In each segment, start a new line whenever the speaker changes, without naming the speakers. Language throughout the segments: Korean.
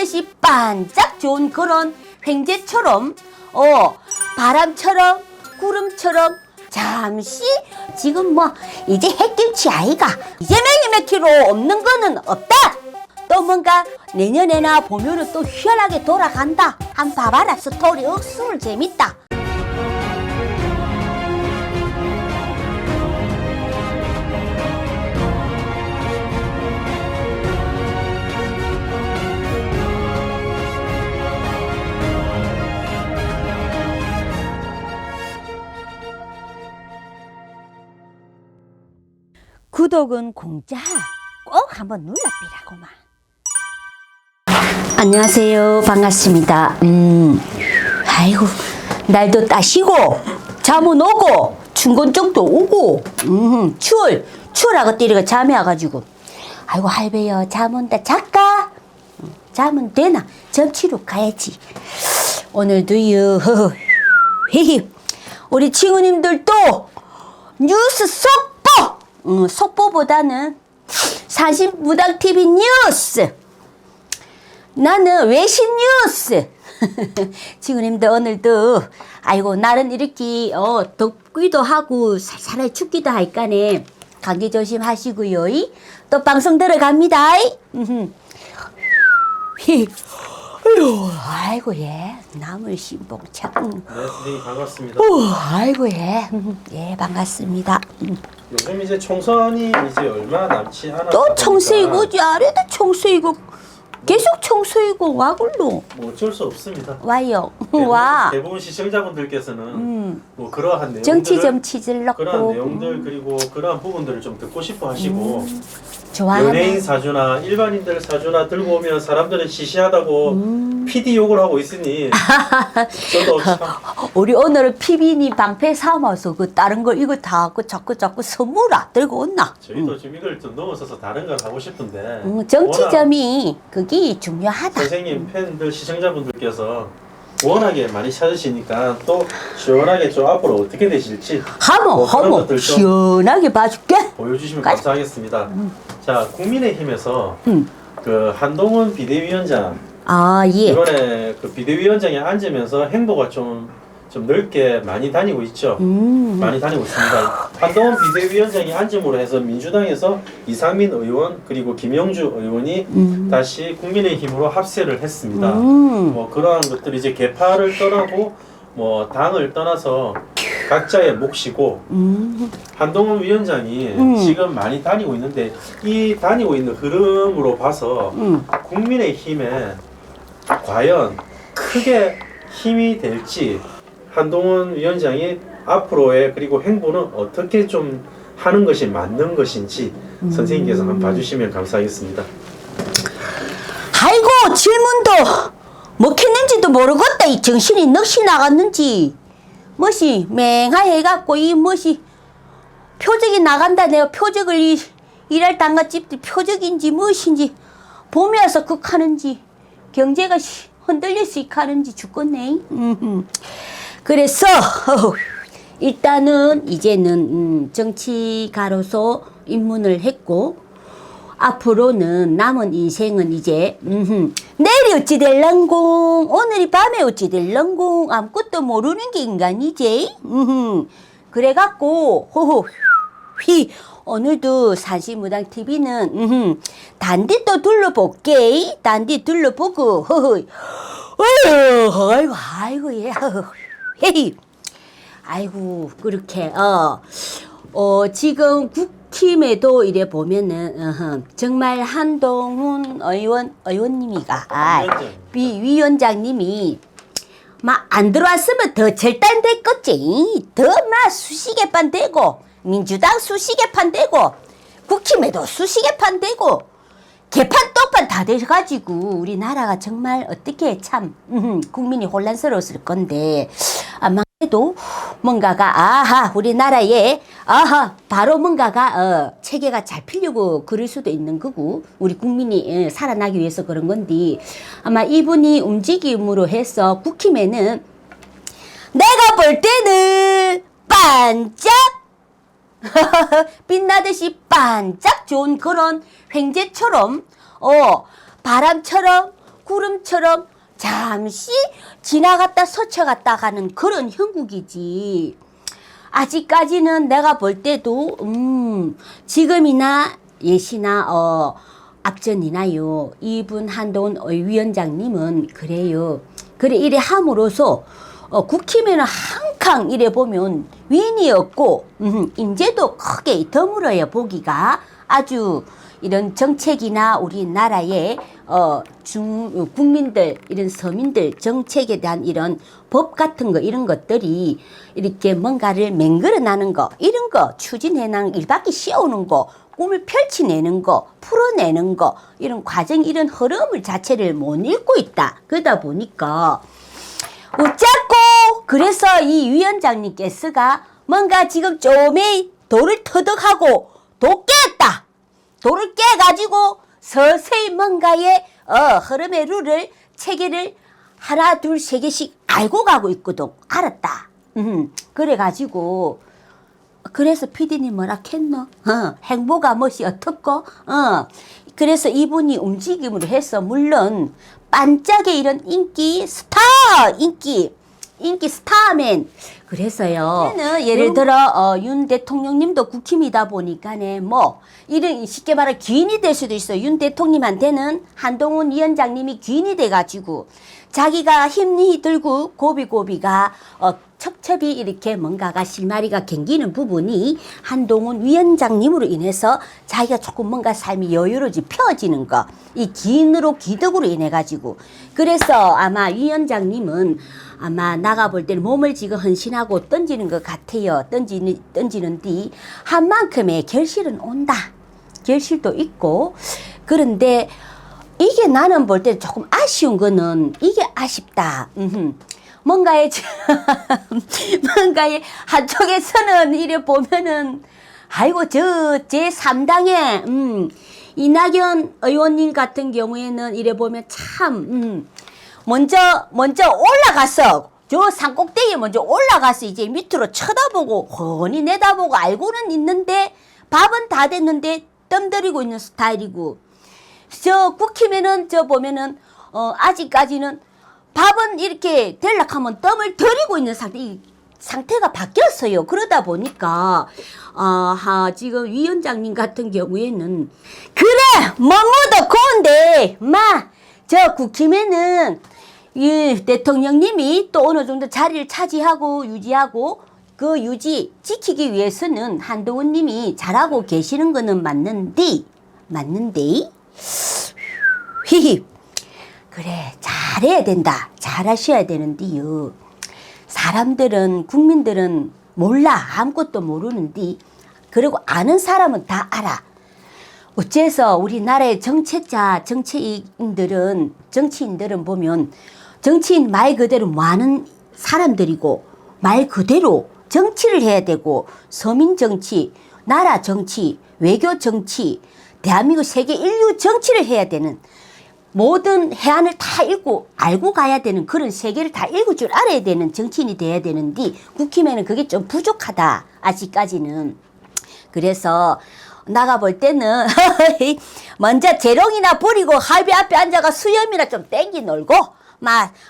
빛나듯이 반짝 좋은 그런 횡재처럼 바람처럼 구름처럼 잠시 지금 뭐 이제 햇김치 아이가 이제 매기매키로 없는 거는 없다. 또 뭔가 내년에나 보면은 또 희한하게 돌아간다. 한 봐봐라 스토리 억수로 재밌다. 구독은 공짜. 꼭 한번 눌러비라고만. 안녕하세요. 반갑습니다. 아이고 날도 따시고 잠은 오고 춘곤증도 오고 추월하고 때리가 잠이 와가지고 아이고 할배여 잠 온다 잘까? 잠은 되나? 점치러 가야지. 오늘도요 우리 친구님들도 뉴스 속보 속보보다는 산신무당TV 뉴스 나는 외신 뉴스 친구님들 오늘도 아이고 날은 이렇게 덥기도 하고 살살 춥기도 하니까네 감기 조심하시고요. 또 방송 들어갑니다. 아이고 예 나물 신봉 참.
네 선생님 반갑습니다.
아이고 예 반갑습니다.
요즘 이제 총선이 이제 얼마 남지 않았다
또 청소이고
보니까
아래도 청소이고 계속 청소이고 와굴로
뭐 어쩔 수 없습니다.
와요.
대부분 시청자분들께서는 뭐 그러한 내용들
정치질 넣고
그러한 내용들 그리고 그러한 부분들을 좀 듣고 싶어 하시고
좋아하는
연예인 사주나 일반인들 사주나 들고 오면 사람들은 시시하다고 PD 욕을 하고 있으니 저도 참
우리 오늘은 피비니 방패 삼아서 그 다른 걸 이거 다 자꾸 선물아 들고 온나.
저희도 좀 이걸 좀 넘어서서 다른 걸 하고 싶은데
정치점이 그게 중요하다.
선생님 팬들 시청자분들께서 워낙에 많이 찾으시니까 또 시원하게 좀 앞으로 어떻게 되실지 그런
하모
것들 좀
시원하게 봐줄게.
보여주시면 감사하겠습니다. 자, 국민의힘에서 그 한동훈 비대위원장
예.
이번에 그 비대위원장에 앉으면서 행보가 좀 넓게 많이 다니고 있죠. 많이 다니고 있습니다. 한동훈 비대위원장이 앉음으로 해서 민주당에서 이상민 의원 그리고 김영주 의원이 다시 국민의힘으로 합세를 했습니다. 뭐 그러한 것들이 이제 개파를 떠나고 뭐 당을 떠나서 각자의 몫이고 한동훈 위원장이 지금 많이 다니고 있는데 이 다니고 있는 흐름으로 봐서 국민의힘에 과연 크게 힘이 될지 한동훈 위원장이 앞으로의 그리고 행보는 어떻게 좀 하는 것이 맞는 것인지 선생님께서 한번 봐주시면 감사하겠습니다.
아이고 질문도 먹혔는지도 모르겠다. 이 정신이 넋이 나갔는지 멋이 맹하해갖고 이 멋이 표적이 나간다. 내가 표적을 일할 단가집들 표적인지 무엇인지 봄이어서 극하는지 경제가 흔들려서 익하는지 죽겠네. 그래서 일단은 이제는 정치가로서 입문을 했고 앞으로는 남은 인생은 이제 내일이 어찌 될런공 오늘이 밤에 어찌 될런공 아무것도 모르는 게 인간이지. 그래갖고 오늘도 산신무당TV는 단디 또 둘러볼게. 단디 둘러보고 아이고 예 아이고 그렇게 지금 국힘에도 이래 보면은 정말 한동훈 의원님이가 위원장님이 막 안 들어왔으면 더 절단됐겠지. 더 막 수시개판 되고 민주당 수시개판 되고 국힘에도 수시개판 되고 개판 떡판 다 돼가지고 우리나라가 정말 어떻게 참 국민이 혼란스러웠을 건데 아마 해도 뭔가가 우리나라에 바로 뭔가가 체계가 잘 피려고 그럴 수도 있는 거고 우리 국민이 살아나기 위해서 그런 건데 아마 이분이 움직임으로 해서 국힘에는 내가 볼 때는 반짝 빛나듯이 반짝 좋은 그런 횡재처럼 바람처럼 구름처럼 잠시 지나갔다 스쳐갔다 가는 그런 형국이지. 아직까지는 내가 볼 때도 지금이나 예시나 앞전이나요 이분 한동훈 위원장님은 그래요. 그래 이래 함으로써 국힘에는 항상 이래 보면 윈이 없고 인재도 크게 드물어요. 보기가 아주 이런 정책이나 우리나라의 국민들 이런 서민들 정책에 대한 이런 법 같은 거 이런 것들이 이렇게 뭔가를 맹글어 나는 거 이런 거 추진해나는 일바퀴 씌우는 거 꿈을 펼쳐내는 거 풀어내는 거 이런 과정 이런 흐름을 자체를 못 읽고 있다. 그러다 보니까 어쩌고 그래서 이 위원장님께서가 뭔가 지금 좀에 돌을 터득하고 도 깼다. 돌을 깨가지고 서서히 뭔가의 흐름의 룰을 체계를 하나 둘 세 개씩 알고 가고 있거든. 알았다. 그래가지고 그래서 피디님 뭐라 했노? 행보가 멋이 어떻고? 그래서 이분이 움직임으로 해서 물론 반짝의 이런 인기 스타 인기 스타맨. 그래서요. 예를 들어 윤 대통령님도 국힘이다 보니까네 뭐 이런 쉽게 말해 귀인이 될 수도 있어요. 윤 대통령님한테는 한동훈 위원장님이 귀인이 돼가지고 자기가 힘이 들고 고비고비가 첩첩이 이렇게 뭔가가 실마리가 갱기는 부분이 한동훈 위원장님으로 인해서 자기가 조금 뭔가 삶이 여유로워지 펴지는 거. 이 기인으로 기득으로 인해 가지고 그래서 아마 위원장님은 아마 나가 볼 때는 몸을 지금 헌신하고 던지는 것 같아요. 던지는 뒤 한 만큼의 결실은 온다. 결실도 있고 그런데 이게 나는 볼 때 조금 아쉬운 거는 이게 아쉽다. 뭔가의 한쪽에서는 이래 보면은 아이고 저 제3당의 이낙연 의원님 같은 경우에는 이래 보면 참 먼저 올라갔어. 저 산꼭대기에 먼저 올라가서 이제 밑으로 쳐다보고 훤히 내다보고 알고는 있는데 밥은 다 됐는데 뜸들이고 있는 스타일이고 저 국힘에는 저 보면은 아직까지는 밥은 이렇게 될락하면 뜸을 들이고 있는 상태. 이 상태가 바뀌었어요. 그러다 보니까 지금 위원장님 같은 경우에는 그래 뭐뭐도 고운데 저 국힘에는 이 대통령님이 또 어느 정도 자리를 차지하고 유지하고 그 유지 지키기 위해서는 한동훈 님이 잘하고 계시는 거는 맞는데 히히 그래 잘해야 된다. 잘하셔야 되는데요. 사람들은 국민들은 몰라 아무것도 모르는데 그리고 아는 사람은 다 알아. 어째서 우리나라의 정치인들은 보면 정치인 말 그대로 많은 사람들이고 말 그대로 정치를 해야 되고 서민 정치, 나라 정치, 외교 정치, 대한민국 세계 인류 정치를 해야 되는 모든 해안을 다 읽고 알고 가야 되는 그런 세계를 다 읽을 줄 알아야 되는 정치인이 돼야 되는데 국힘에는 그게 좀 부족하다. 아직까지는. 그래서 나가 볼 때는 먼저 재롱이나 부리고 할배 앞에 앉아가 수염이나 좀 땡기 놀고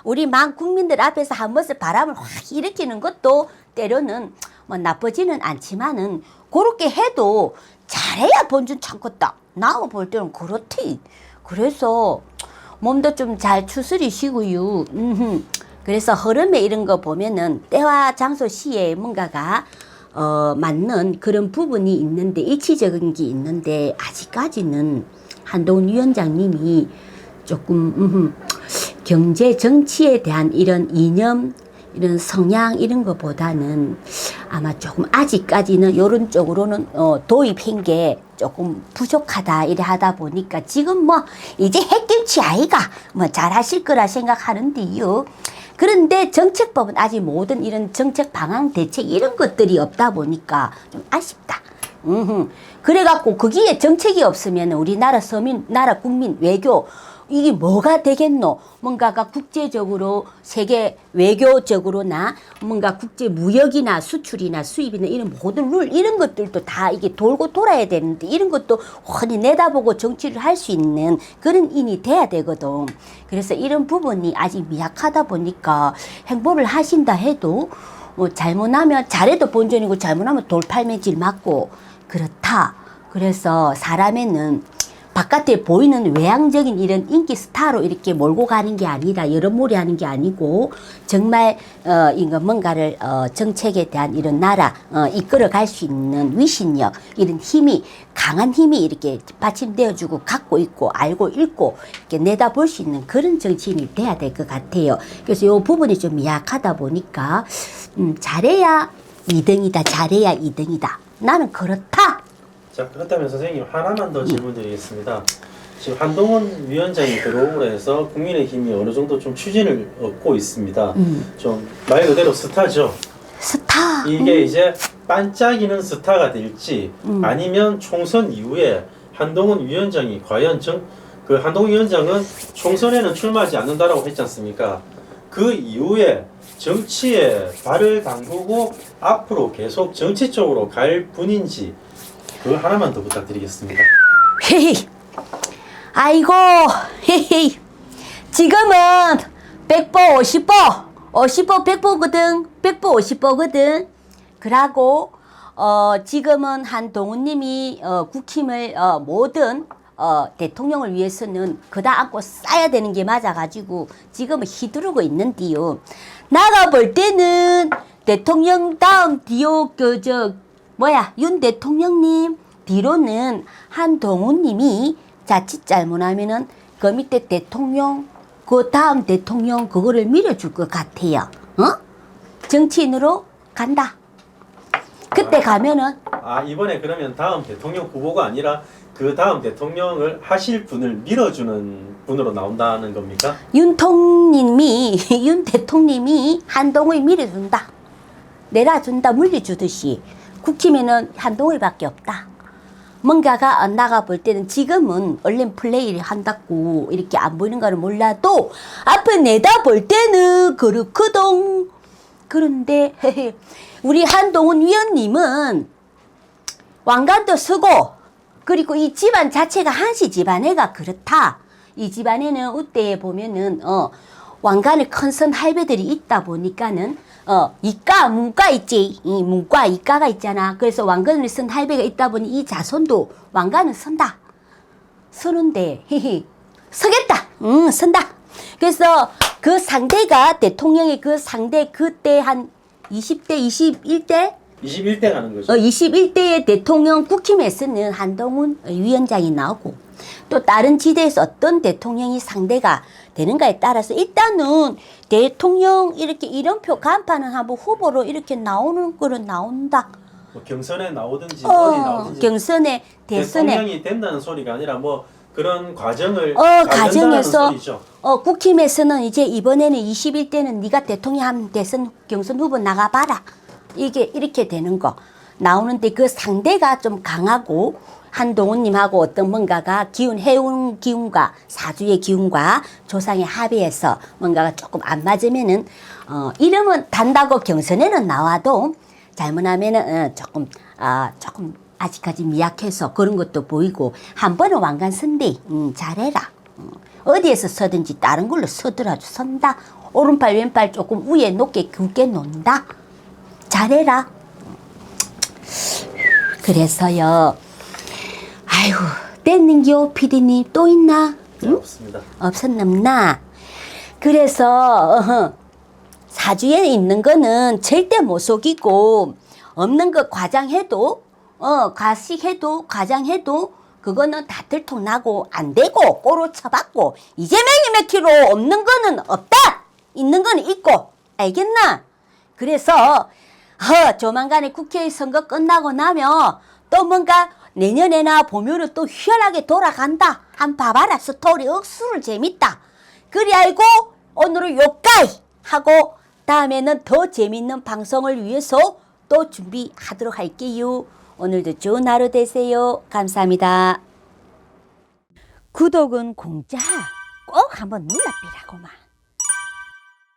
우리 국민들 앞에서 한 번씩 바람을 확 일으키는 것도 때로는 뭐 나쁘지는 않지만은 그렇게 해도 잘해야 본전 참겠다. 나가 볼 때는 그렇지. 그래서 몸도 좀 잘 추스리시고요. 그래서 흐름에 이런 거 보면은 때와 장소 시에 뭔가가 맞는 그런 부분이 있는데 일치적인 게 있는데 아직까지는 한동훈 위원장님이 조금 경제 정치에 대한 이런 이념 이런 성향 이런 것보다는 아마 조금 아직까지는 이런 쪽으로는 도입한 게 조금 부족하다 이래 하다 보니까 지금 뭐 이제 햇김치 아이가 뭐 잘하실 거라 생각하는데요. 그런데 정책법은 아직 모든 이런 정책 방향 대책 이런 것들이 없다 보니까 좀 아쉽다. 그래갖고 거기에 정책이 없으면 우리나라 서민, 나라 국민 외교 이게 뭐가 되겠노? 뭔가가 국제적으로 세계 외교적으로나 뭔가 국제 무역이나 수출이나 수입이나 이런 모든 룰 이런 것들도 다 이게 돌고 돌아야 되는데 이런 것도 훤히 내다보고 정치를 할 수 있는 그런 인이 돼야 되거든. 그래서 이런 부분이 아직 미약하다 보니까 행보를 하신다 해도 뭐 잘못하면 잘해도 본전이고 잘못하면 돌팔매질 맞고 그렇다. 그래서 사람에는 바깥에 보이는 외향적인 이런 인기 스타로 이렇게 몰고 가는 게 아니라 여러모리 하는 게 아니고 정말 이거 뭔가를 정책에 대한 이런 나라 이끌어 갈 수 있는 위신력 이런 힘이 강한 힘이 이렇게 받침되어주고 갖고 있고 알고 읽고 이렇게 내다볼 수 있는 그런 정치인이 돼야 될 것 같아요. 그래서 이 부분이 좀 미약하다 보니까 잘해야 2등이다 잘해야 2등이다 나는 그렇다.
자, 그렇다면 선생님 하나만 더 질문드리겠습니다. 지금 한동훈 위원장이 들어오고 해서 국민의힘이 어느 정도 좀 추진을 얻고 있습니다. 좀 말 그대로 스타죠.
스타.
이게 이제 반짝이는 스타가 될지 아니면 총선 이후에 한동훈 위원장이 과연 그 한동훈 위원장은 총선에는 출마하지 않는다라고 했지 않습니까? 그 이후에 정치에 발을 담그고 앞으로 계속 정치 쪽으로 갈 분인지 그거 하나만 더 부탁드리겠습니다.
헤헤. 아이고, 헤헤. 지금은 100보 50보, 50보 100보거든, 100보 50보거든. 그러고 지금은 한동훈님이 국힘을 모든 대통령을 위해서는 그다 안고 싸야 되는 게 맞아가지고 지금은 휘두르고 있는데요. 나가 볼 때는 대통령 다음 뒤로 윤 대통령님 뒤로는 한동훈님이 자칫 잘못하면은 그 밑에 대통령 그 다음 대통령 그거를 밀어줄 것 같아요. 정치인으로 간다. 그때 가면은
이번에 그러면 다음 대통령 후보가 아니라 그 다음 대통령을 하실 분을 밀어주는 분으로 나온다는 겁니까? 윤
대통령님이 한동훈을 밀어준다. 내려준다 물려주듯이 국힘에는 한동훈밖에 없다. 뭔가가 나가 볼 때는 지금은 얼른 플레이를 한다고 이렇게 안 보이는 거는 몰라도 앞에 내다 볼 때는 그렇거든. 그런데 우리 한동훈 위원님은 왕관도 쓰고 그리고 이 집안 자체가 한씨 집안애가 그렇다. 이 집안에는 우때에 보면은 왕관을 큰선 할배들이 있다 보니까는 문과 있지. 이 문과 이과가 있잖아. 그래서 왕관을 쓴 할배가 있다 보니 이 자손도 왕관을 쓴다. 쓰는데 서겠다. 쓴다. 그래서 그 상대가 대통령의 그 상대 그때 한 20대 21대
21대 가는 거죠.
21대의 대통령 국힘에서는 한동훈 위원장이 나오고 또 다른 지대에서 어떤 대통령이 상대가 되는가에 따라서 일단은 대통령 이렇게 이름표 간판은 한번 후보로 이렇게 나오는 거는 나온다.
뭐 경선에 나오든지 어디 나오든지
경선에 대선에
대통령이 된다는 소리가 아니라 뭐 그런 과정을
과정에서
소리죠.
국힘에서는 이제 이번에는 21대는 네가 대통령 하면 대선 경선 후보 나가봐라. 이게 이렇게 되는 거 나오는데 그 상대가 좀 강하고 한동훈님하고 어떤 뭔가가 해운 기운과 사주의 기운과 조상의 합의해서 뭔가가 조금 안 맞으면은 이름은 단다고 경선에는 나와도 잘못하면은 조금 아직까지 미약해서 그런 것도 보이고 한 번은 왕관 선대 잘해라. 어디에서 서든지 다른 걸로 서더라도 선다. 오른팔 왼팔 조금 위에 높게 굳게 놓는다. 잘해라. 그래서요. 아이고 뗐는겨 피디님 또 있나?
네, 없습니다.
없었남나. 그래서 사주에 있는 거는 절대 못 속이고 없는 거 과장해도 가식해도 과장해도 그거는 다 들통나고 안 되고 꼬로 쳐받고 이재명이 몇 킬로 없는 거는 없다. 있는 거는 있고 알겠나? 그래서 조만간에 국회 선거 끝나고 나면 또 뭔가 내년에나 보면은 또 희열하게 돌아간다. 한 봐봐라. 스토리 억수로 재밌다. 그리 알고 오늘은 요까이 하고 다음에는 더 재밌는 방송을 위해서 또 준비하도록 할게요. 오늘도 좋은 하루 되세요. 감사합니다. 구독은 공짜. 꼭 한번 눌러비라고만.